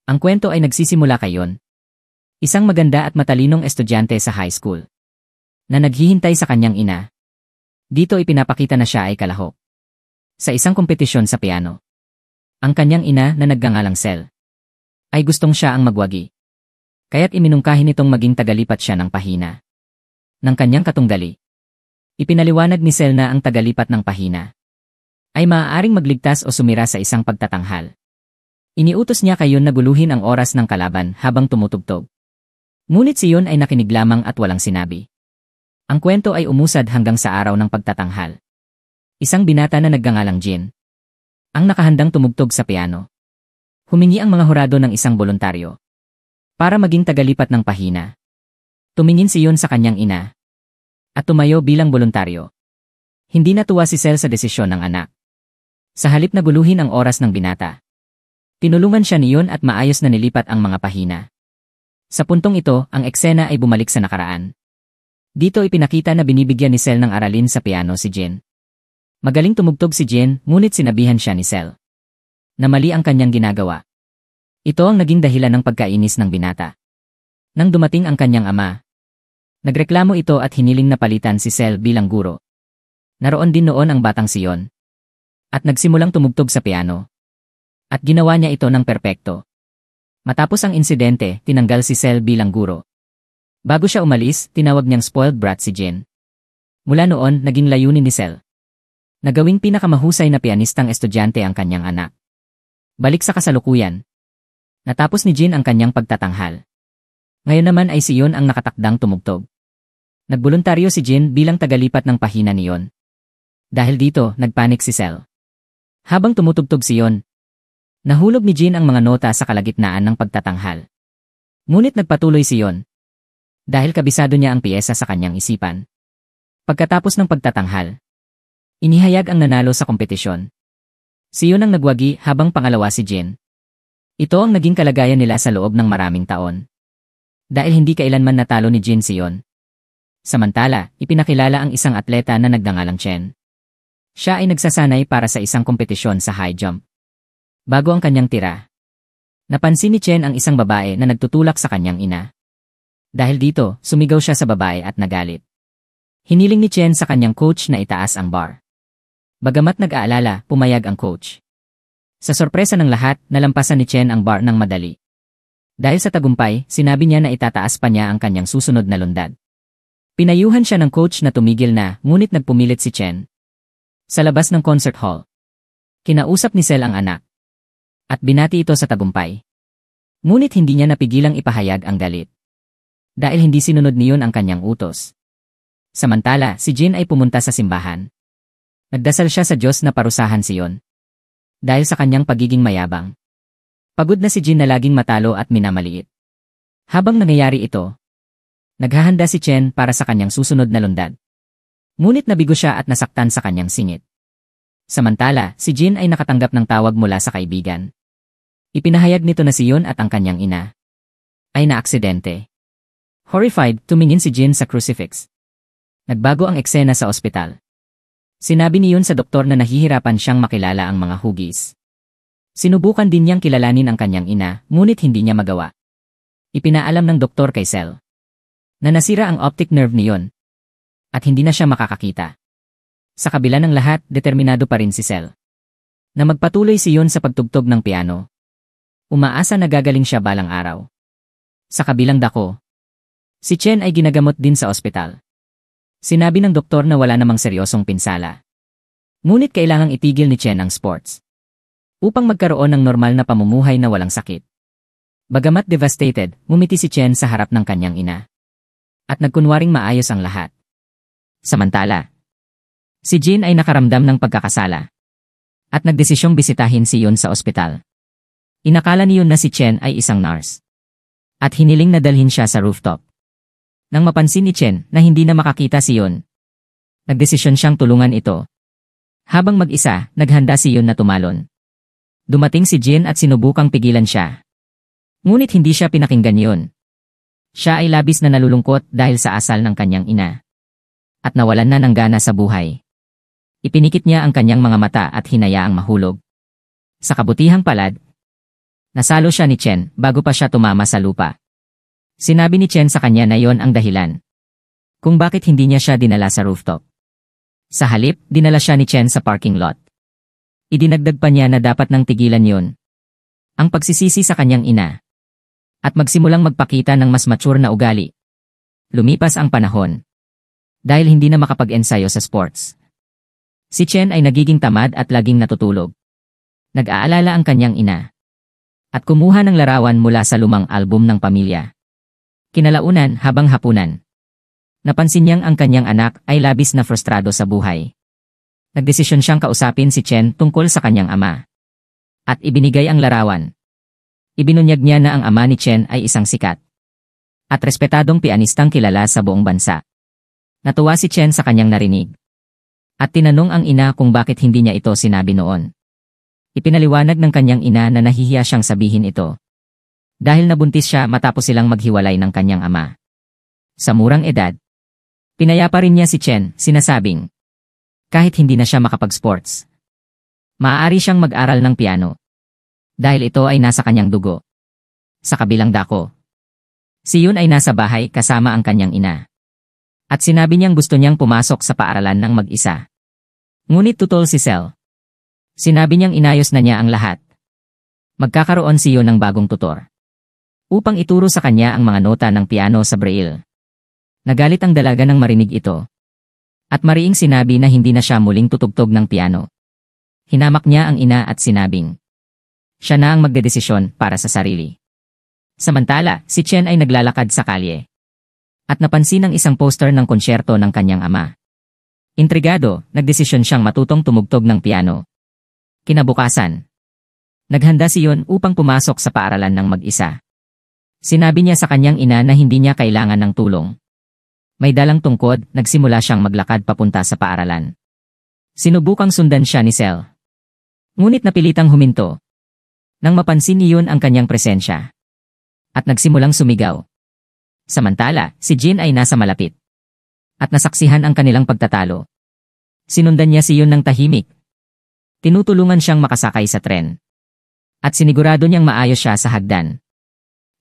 Ang kwento ay nagsisimula kay Yon, isang maganda at matalinong estudyante sa high school, na naghihintay sa kanyang ina. Dito ipinapakita na siya ay kalahok sa isang kompetisyon sa piano. Ang kanyang ina na nagngangalang Sel ay gustong siya ang magwagi. Kaya't iminungkahi nitong maging tagalipat siya ng pahina ng kanyang katunggali. Ipinaliwanag ni Sel na ang tagalipat ng pahina ay maaaring magligtas o sumira sa isang pagtatanghal. Iniutos niya kay Yon na guluhin ang oras ng kalaban habang tumutugtog. Ngunit si Yon ay nakinig lamang at walang sinabi. Ang kwento ay umusad hanggang sa araw ng pagtatanghal. Isang binata na nagngangalang Jin ang nakahandang tumugtog sa piano. Humingi ang mga hurado ng isang boluntaryo para maging tagalipat ng pahina. Tumingin si Yon sa kanyang ina at tumayo bilang boluntaryo. Hindi natuwa si Sel sa desisyon ng anak. Sa halip na guluhin ang oras ng binata, tinulungan siya ni Yon at maayos na nilipat ang mga pahina. Sa puntong ito, ang eksena ay bumalik sa nakaraan. Dito ipinakita na binibigyan ni Sel ng aralin sa piano si Jin. Magaling tumugtog si Jin, ngunit sinabihan siya ni Sel na mali ang kanyang ginagawa. Ito ang naging dahilan ng pagkainis ng binata. Nang dumating ang kanyang ama, nagreklamo ito at hiniling na palitan si Sel bilang guro. Naroon din noon ang batang si Yon at nagsimulang tumugtog sa piano. At ginawa niya ito ng perpekto. Matapos ang insidente, tinanggal si Sel bilang guro. Bago siya umalis, tinawag niyang spoiled brat si Jin. Mula noon, naging layunin ni Sel na gawing pinakamahusay na pianistang estudyante ang kanyang anak. Balik sa kasalukuyan. Natapos ni Jin ang kanyang pagtatanghal. Ngayon naman ay si Yon ang nakatakdang tumugtog. Nagboluntaryo si Jin bilang tagalipat ng pahina ni Yon. Dahil dito, nagpanik si Sel. Habang tumutugtog si Yon, nahulog ni Jin ang mga nota sa kalagitnaan ng pagtatanghal. Ngunit nagpatuloy si Yon dahil kabisado niya ang piyesa sa kanyang isipan. Pagkatapos ng pagtatanghal, inihayag ang nanalo sa kompetisyon. Si Yon ang nagwagi habang pangalawa si Jin. Ito ang naging kalagayan nila sa loob ng maraming taon. Dahil hindi kailanman natalo ni Jin si Yon. Samantala, ipinakilala ang isang atleta na nagngangalang Chen. Siya ay nagsasanay para sa isang kompetisyon sa high jump. Bago ang kanyang tira, napansin ni Chen ang isang babae na nagtutulak sa kanyang ina. Dahil dito, sumigaw siya sa babae at nagalit. Hiniling ni Chen sa kanyang coach na itaas ang bar. Bagamat nag-aalala, pumayag ang coach. Sa sorpresa ng lahat, nalampasan ni Chen ang bar ng madali. Dahil sa tagumpay, sinabi niya na itataas pa niya ang kanyang susunod na lundad. Pinayuhan siya ng coach na tumigil na, ngunit nagpumilit si Chen. Sa labas ng concert hall, kinausap ni Sel ang anak at binati ito sa tagumpay. Ngunit hindi niya napigilang ipahayag ang galit. Dahil hindi sinunod niyon ang kanyang utos. Samantala, si Jin ay pumunta sa simbahan. Nagdasal siya sa Diyos na parusahan si Yon dahil sa kanyang pagiging mayabang. Pagod na si Jin na laging matalo at minamaliit. Habang nangyayari ito, naghahanda si Chen para sa kanyang susunod na lundad. Ngunit nabigo siya at nasaktan sa kanyang singit. Samantala, si Jin ay nakatanggap ng tawag mula sa kaibigan. Ipinahayag nito na si Yon at ang kanyang ina ay naaksidente. Horrified, tumingin si Jin sa crucifix. Nagbago ang eksena sa ospital. Sinabi ni Yon sa doktor na nahihirapan siyang makilala ang mga hugis. Sinubukan din niyang kilalanin ang kanyang ina, ngunit hindi niya magawa. Ipinaalam ng doktor kay Sel na nasira ang optic nerve ni Yon at hindi na siya makakakita. Sa kabila ng lahat, determinado pa rin si Sel na magpatuloy si Yon sa pagtugtog ng piano. Umaasa na gagaling siya balang araw. Sa kabilang dako, si Chen ay ginagamot din sa ospital. Sinabi ng doktor na wala namang seryosong pinsala. Ngunit kailangang itigil ni Chen ang sports upang magkaroon ng normal na pamumuhay na walang sakit. Bagamat devastated, ngumiti si Chen sa harap ng kanyang ina at nagkunwaring maayos ang lahat. Samantala, si Jin ay nakaramdam ng pagkakasala at nagdesisyong bisitahin si Yon sa ospital. Inakala ni Yon na si Chen ay isang nurse at hiniling na dalhin siya sa rooftop. Nang mapansin ni Chen na hindi na makakita si Yon, nagdesisyon siyang tulungan ito. Habang mag-isa, naghanda si Yon na tumalon. Dumating si Jin at sinubukang pigilan siya. Ngunit hindi siya pinakinggan Yon. Siya ay labis na nalulungkot dahil sa asal ng kanyang ina at nawalan na ng gana sa buhay. Ipinikit niya ang kanyang mga mata at hinayaang mahulog. Sa kabutihang palad, Nasalo siya ni Chen bago pa siya tumama sa lupa. Sinabi ni Chen sa kanya na yon ang dahilan kung bakit hindi niya siya dinala sa rooftop. Sa halip, dinala siya ni Chen sa parking lot. Idinagdag pa niya na dapat nang tigilan yon ang pagsisisi sa kanyang ina at magsimulang magpakita ng mas mature na ugali. Lumipas ang panahon. Dahil hindi na makapag-ensayo sa sports, si Chen ay nagiging tamad at laging natutulog. Nag-aalala ang kanyang ina at kumuha ng larawan mula sa lumang album ng pamilya. Kinalaunan habang hapunan, napansin niyang ang kanyang anak ay labis na frustrado sa buhay. Nagdesisyon siyang kausapin si Chen tungkol sa kanyang ama at ibinigay ang larawan. Ibinunyag niya na ang ama ni Chen ay isang sikat at respetadong pianistang kilala sa buong bansa. Natuwa si Chen sa kanyang narinig at tinanong ang ina kung bakit hindi niya ito sinabi noon. Ipinaliwanag ng kanyang ina na nahihiya siyang sabihin ito dahil nabuntis siya matapos silang maghiwalay ng kanyang ama. Sa murang edad, pinayapa rin niya si Chen, sinasabing kahit hindi na siya makapag-sports, maaari siyang mag-aral ng piano dahil ito ay nasa kanyang dugo. Sa kabilang dako, si Yun ay nasa bahay kasama ang kanyang ina. At sinabi niyang gusto niyang pumasok sa paaralan ng mag-isa. Ngunit tutol si Sel. Sinabi niyang inayos na niya ang lahat. Magkakaroon si Yun ng bagong tutor upang ituro sa kanya ang mga nota ng piano sa Braille. Nagalit ang dalaga nang marinig ito. At mariing sinabi na hindi na siya muling tutugtog ng piano. Hinamak niya ang ina at sinabing siya na ang magdedesisyon para sa sarili. Samantala, si Chen ay naglalakad sa kalye at napansin ang isang poster ng konsyerto ng kanyang ama. Intrigado, nagdesisyon siyang matutong tumugtog ng piano. Kinabukasan, naghanda si Yun upang pumasok sa paaralan ng mag-isa. Sinabi niya sa kanyang ina na hindi niya kailangan ng tulong. May dalang tungkod, nagsimula siyang maglakad papunta sa paaralan. Sinubukang sundan siya ni Sel. Ngunit napilitang huminto nang mapansin ni Yun ang kanyang presensya at nagsimulang sumigaw. Samantala, si Jin ay nasa malapit at nasaksihan ang kanilang pagtatalo. Sinundan niya si Yun ng tahimik. Tinutulungan siyang makasakay sa tren at sinigurado niyang maayos siya sa hagdan.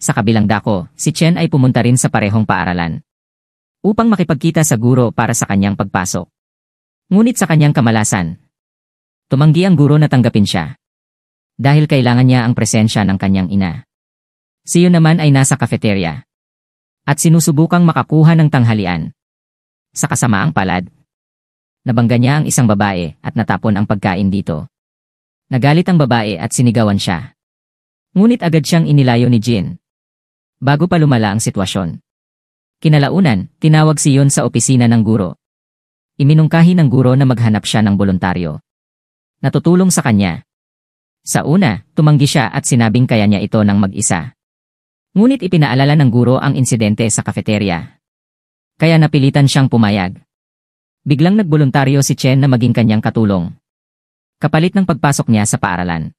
Sa kabilang dako, si Chen ay pumunta rin sa parehong paaralan upang makipagkita sa guro para sa kanyang pagpasok. Ngunit sa kanyang kamalasan, tumanggi ang guro na tanggapin siya dahil kailangan niya ang presensya ng kanyang ina. Si Yun naman ay nasa cafeteria at sinusubukang makakuha ng tanghalian. Sa kasamaang palad, nabangga niya ang isang babae at natapon ang pagkain dito. Nagalit ang babae at sinigawan siya. Ngunit agad siyang inilayo ni Jin bago pa lumala ang sitwasyon. Kinalaunan, tinawag si Yun sa opisina ng guro. Iminungkahi ng guro na maghanap siya ng voluntaryo. Natutulong sa kanya. Sa una, tumanggi siya at sinabing kaya niya ito ng mag-isa. Ngunit ipinaalala ng guro ang insidente sa cafeteria. Kaya napilitan siyang pumayag. Biglang nagboluntaryo si Chen na maging kanyang katulong. Kapalit ng pagpasok niya sa paaralan.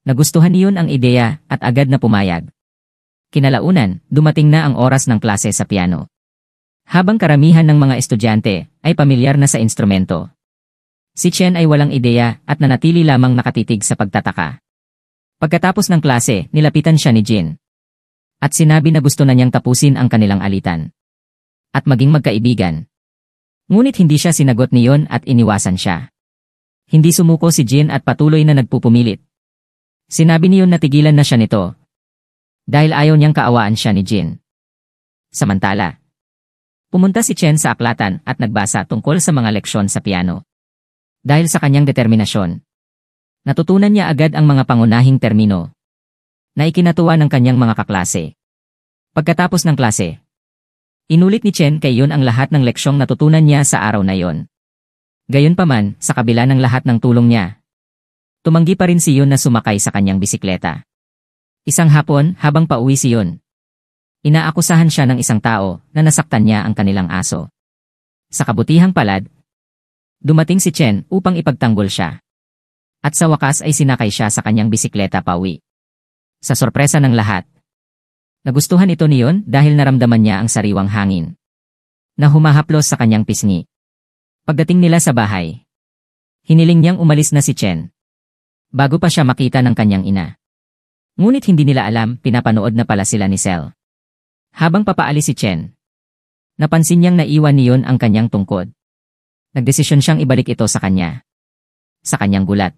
Nagustuhan ni Yun ang ideya at agad na pumayag. Kinalaunan, dumating na ang oras ng klase sa piano. Habang karamihan ng mga estudyante ay pamilyar na sa instrumento, si Chen ay walang ideya at nanatili lamang nakatitig sa pagtataka. Pagkatapos ng klase, nilapitan siya ni Jin at sinabi na gusto na niyang tapusin ang kanilang alitan at maging magkaibigan. Ngunit hindi siya sinagot ni Yun at iniwasan siya. Hindi sumuko si Jin at patuloy na nagpupumilit. Sinabi ni Yun na tigilan na siya nito dahil ayaw niyang kaawaan siya ni Jin. Samantala, pumunta si Chen sa aklatan at nagbasa tungkol sa mga leksyon sa piano. Dahil sa kanyang determinasyon, natutunan niya agad ang mga pangunahing termino na ikinatuwa ng kanyang mga kaklase. Pagkatapos ng klase, inulit ni Chen kay Yun ang lahat ng leksyong natutunan niya sa araw na yon. Gayunpaman, sa kabila ng lahat ng tulong niya, tumanggi pa rin si Yun na sumakay sa kanyang bisikleta. Isang hapon, habang pauwi si Yun, inaakusahan siya ng isang tao na nasaktan niya ang kanilang aso. Sa kabutihang palad, dumating si Chen upang ipagtanggol siya. At sa wakas ay sinakay siya sa kanyang bisikleta pauwi. Sa sorpresa ng lahat, nagustuhan ito ni Yun dahil naramdaman niya ang sariwang hangin na humahaplos sa kanyang pisngi. Pagdating nila sa bahay, hiniling niyang umalis na si Chen bago pa siya makita ng kanyang ina. Ngunit hindi nila alam, pinapanood na pala sila ni Sel. Habang papaalis si Chen, napansin niyang naiwan ni Yun ang kanyang tungkod. Nagdesisyon siyang ibalik ito sa kanya. Sa kanyang gulat,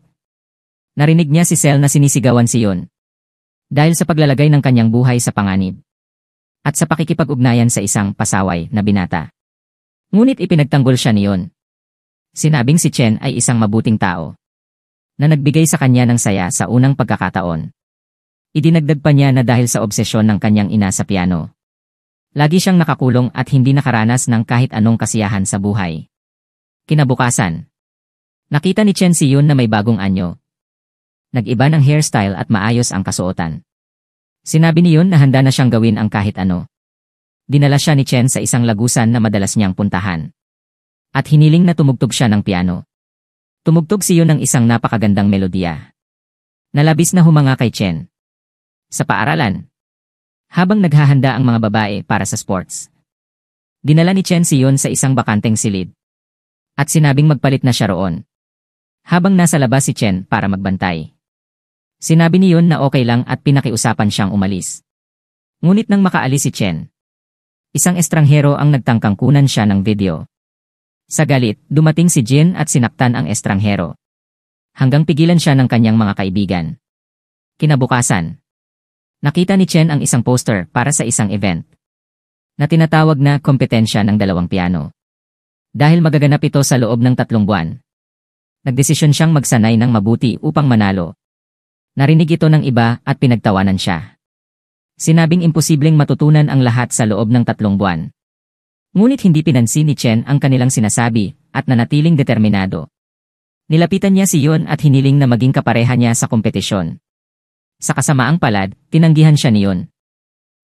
narinig niya si Sel na sinisigawan si Yun dahil sa paglalagay ng kanyang buhay sa panganib at sa pakikipag-ugnayan sa isang pasaway na binata. Ngunit ipinagtanggol siya ni Yun. Sinabing si Chen ay isang mabuting tao na nagbigay sa kanya ng saya sa unang pagkakataon. Idinagdag pa niya na dahil sa obsesyon ng kanyang ina sa piano, lagi siyang nakakulong at hindi nakaranas ng kahit anong kasiyahan sa buhay. Kinabukasan, nakita ni Chen si Yun na may bagong anyo. Nag-iba ng hairstyle at maayos ang kasuotan. Sinabi ni Yun na handa na siyang gawin ang kahit ano. Dinala siya ni Chen sa isang lagusan na madalas niyang puntahan. At hiniling na tumugtog siya ng piano. Tumugtog si Yun ng isang napakagandang melodiya. Nalabis na humanga kay Chen. Sa paaralan, habang naghahanda ang mga babae para sa sports, dinala ni Chen si Yun sa isang bakanteng silid. At sinabing magpalit na siya roon. Habang nasa labas si Chen para magbantay, sinabi ni Yun na okay lang at pinakiusapan siyang umalis. Ngunit nang makaalis si Chen, isang estranghero ang nagtangkang kunan siya ng video. Sa galit, dumating si Jin at sinaktan ang estranghero, hanggang pigilan siya ng kanyang mga kaibigan. Kinabukasan, nakita ni Chen ang isang poster para sa isang event na tinatawag na kompetensya ng dalawang piano. Dahil magaganap ito sa loob ng 3 buwan, nagdesisyon siyang magsanay ng mabuti upang manalo. Narinig ito ng iba at pinagtawanan siya. Sinabing imposibleng matutunan ang lahat sa loob ng 3 buwan. Ngunit hindi pinansin ni Chen ang kanilang sinasabi at nanatiling determinado. Nilapitan niya si Yun at hiniling na maging kapareha niya sa kompetisyon. Sa kasamaang palad, tinanggihan siya ni Yun.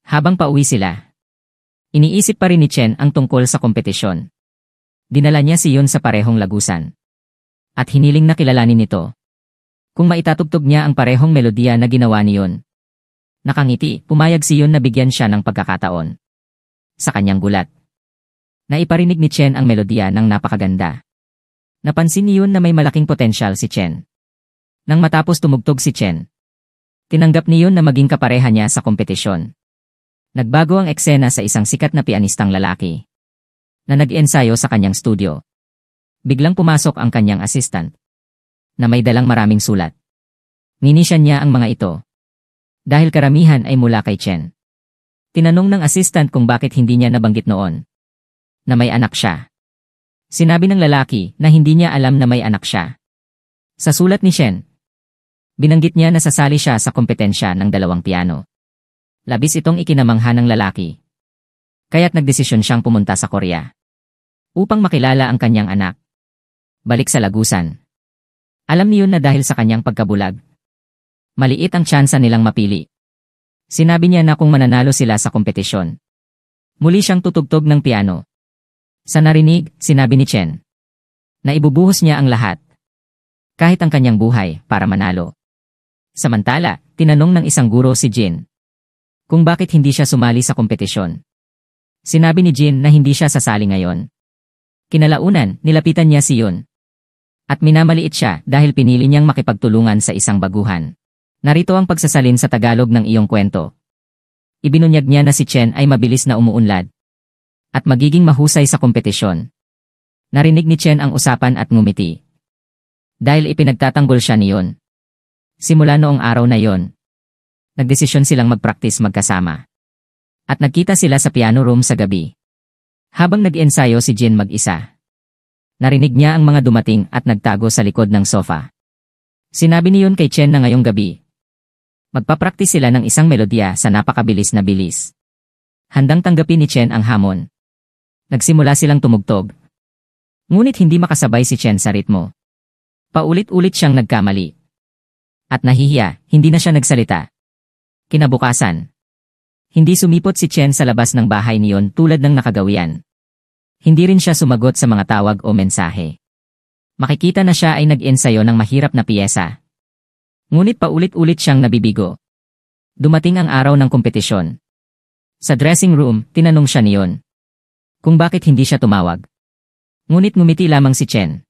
Habang pauwi sila, iniisip pa rin ni Chen ang tungkol sa kompetisyon. Dinala niya si Yun sa parehong lagusan. At hiniling na kilalanin nito kung maitatugtog niya ang parehong melodiya na ginawa ni Yun. Nakangiti, pumayag si Yun na bigyan siya ng pagkakataon. Sa kanyang gulat, naiparinig ni Chen ang melodiya ng napakaganda. Napansin ni Yun na may malaking potensyal si Chen. Nang matapos tumugtog si Chen, tinanggap ni Yun na maging kapareha niya sa kompetisyon. Nagbago ang eksena sa isang sikat na pianistang lalaki na nag-ensayo sa kanyang studio. Biglang pumasok ang kanyang assistant na may dalang maraming sulat. Ninisyan niya ang mga ito dahil karamihan ay mula kay Chen. Tinanong ng assistant kung bakit hindi niya nabanggit noon na may anak siya. Sinabi ng lalaki na hindi niya alam na may anak siya. Sa sulat ni Chen, binanggit niya na sasali siya sa kompetensya ng 2 piano. Labis itong ikinamangha ng lalaki. Kaya't nagdesisyon siyang pumunta sa Korea upang makilala ang kanyang anak. Balik sa lagusan, alam ni Yun na dahil sa kanyang pagkabulag, maliit ang tsansa nilang mapili. Sinabi niya na kung mananalo sila sa kompetisyon, muli siyang tutugtog ng piano. Sa narinig, sinabi ni Chen na ibubuhos niya ang lahat, kahit ang kanyang buhay, para manalo. Samantala, tinanong ng isang guro si Jin kung bakit hindi siya sumali sa kompetisyon. Sinabi ni Jin na hindi siya sasali ngayon. Kinalaunan, nilapitan niya si Yun at minamaliit siya dahil pinili niyang makipagtulungan sa isang baguhan. Narito ang pagsasalin sa Tagalog ng iyong kwento. Ibinunyag niya na si Chen ay mabilis na umuunlad at magiging mahusay sa kompetisyon. Narinig ni Chen ang usapan at ngumiti dahil ipinagtatanggol siya ni Yun. Simula noong araw na yon, nagdesisyon silang magpraktis magkasama. At nagkita sila sa piano room sa gabi. Habang nag-ensayo si Jin mag-isa, narinig niya ang mga dumating at nagtago sa likod ng sofa. Sinabi ni Yun kay Chen na ngayong gabi, magpapraktis sila ng isang melodiya sa napakabilis na bilis. Handang tanggapin ni Chen ang hamon. Nagsimula silang tumugtog. Ngunit hindi makasabay si Chen sa ritmo. Paulit-ulit siyang nagkamali. At nahihiya, hindi na siya nagsalita. Kinabukasan, hindi sumipot si Chen sa labas ng bahay ni Yun tulad ng nakagawian. Hindi rin siya sumagot sa mga tawag o mensahe. Makikita na siya ay nag-ensayo ng mahirap na piyesa. Ngunit paulit-ulit siyang nabibigo. Dumating ang araw ng kompetisyon. Sa dressing room, tinanong siya ni Yun kung bakit hindi siya tumawag. Ngunit ngumiti lamang si Chen.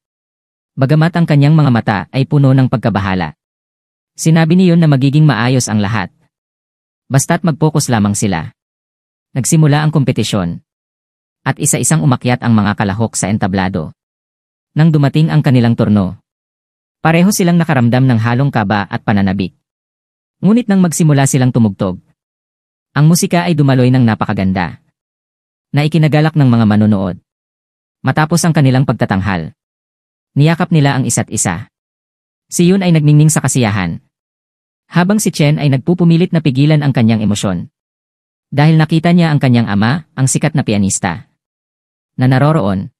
Bagamat ang kanyang mga mata ay puno ng pagkabahala. Sinabi ni Yon na magiging maayos ang lahat. Basta't mag-focus lamang sila. Nagsimula ang kompetisyon. At isa-isang umakyat ang mga kalahok sa entablado. Nang dumating ang kanilang turno, pareho silang nakaramdam ng halong kaba at pananabik. Ngunit nang magsimula silang tumugtog, ang musika ay dumaloy ng napakaganda, na ikinagalak ng mga manonood. Matapos ang kanilang pagtatanghal, niyakap nila ang isa't isa. Si Yun ay nagningning sa kasiyahan, habang si Chen ay nagpupumilit na pigilan ang kanyang emosyon. Dahil nakita niya ang kanyang ama, ang sikat na pianista, na naroroon.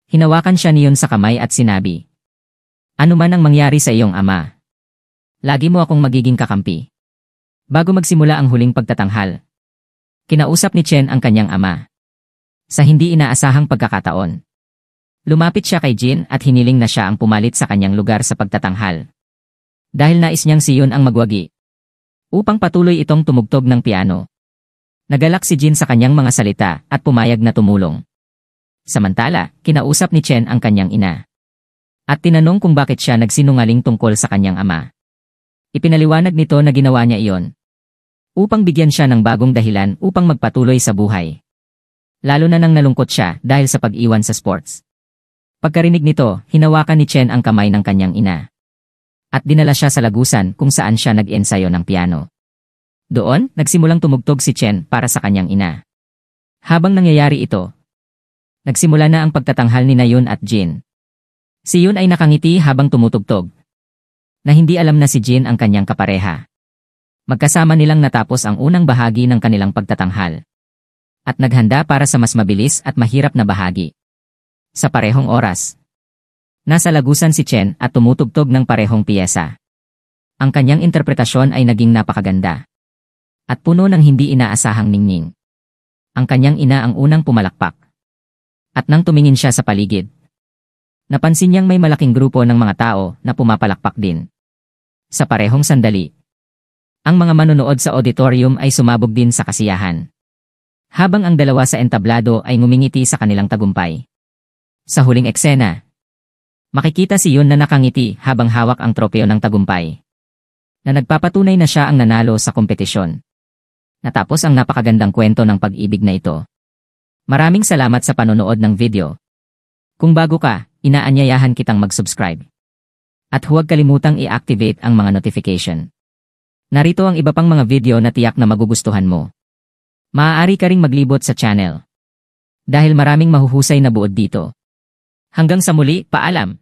Hinawakan siya ni Yun sa kamay at sinabi, "Ano man ang mangyari sa iyong ama, lagi mo akong magiging kakampi." Bago magsimula ang huling pagtatanghal, kinausap ni Chen ang kanyang ama. Sa hindi inaasahang pagkakataon, lumapit siya kay Jin at hiniling na siya ang pumalit sa kanyang lugar sa pagtatanghal. Dahil nais niyang si Yun ang magwagi, upang patuloy itong tumugtog ng piano. Nagalak si Jin sa kanyang mga salita at pumayag na tumulong. Samantala, kinausap ni Chen ang kanyang ina. At tinanong kung bakit siya nagsinungaling tungkol sa kanyang ama. Ipinaliwanag nito na ginawa niya iyon upang bigyan siya ng bagong dahilan upang magpatuloy sa buhay. Lalo na nang nalungkot siya dahil sa pag-iwan sa sports. Pagkarinig nito, hinawakan ni Chen ang kamay ng kanyang ina. At dinala siya sa lagusan kung saan siya nag-ensayo ng piano. Doon, nagsimulang tumugtog si Chen para sa kanyang ina. Habang nangyayari ito, nagsimula na ang pagtatanghal ni Yun at Jin. Si Yun ay nakangiti habang tumutugtog, na hindi alam na si Jin ang kanyang kapareha. Magkasama nilang natapos ang unang bahagi ng kanilang pagtatanghal. At naghanda para sa mas mabilis at mahirap na bahagi. Sa parehong oras, nasa lagusan si Chen at tumutugtog ng parehong piyesa. Ang kanyang interpretasyon ay naging napakaganda. At puno ng hindi inaasahang ningning. Ang kanyang ina ang unang pumalakpak. At nang tumingin siya sa paligid, napansin niyang may malaking grupo ng mga tao na pumapalakpak din. Sa parehong sandali, ang mga manonood sa auditorium ay sumabog din sa kasiyahan. Habang ang dalawa sa entablado ay ngumingiti sa kanilang tagumpay. Sa huling eksena, makikita si Yun na nakangiti habang hawak ang tropeo ng tagumpay, na nagpapatunay na siya ang nanalo sa kompetisyon. Natapos ang napakagandang kwento ng pag-ibig na ito. Maraming salamat sa panonood ng video. Kung bago ka, inaanyayahan kitang mag-subscribe. At huwag kalimutang i-activate ang mga notification. Narito ang iba pang mga video na tiyak na magugustuhan mo. Maaari ka ring maglibot sa channel. Dahil maraming mahuhusay na buod dito. Hanggang sa muli, paalam!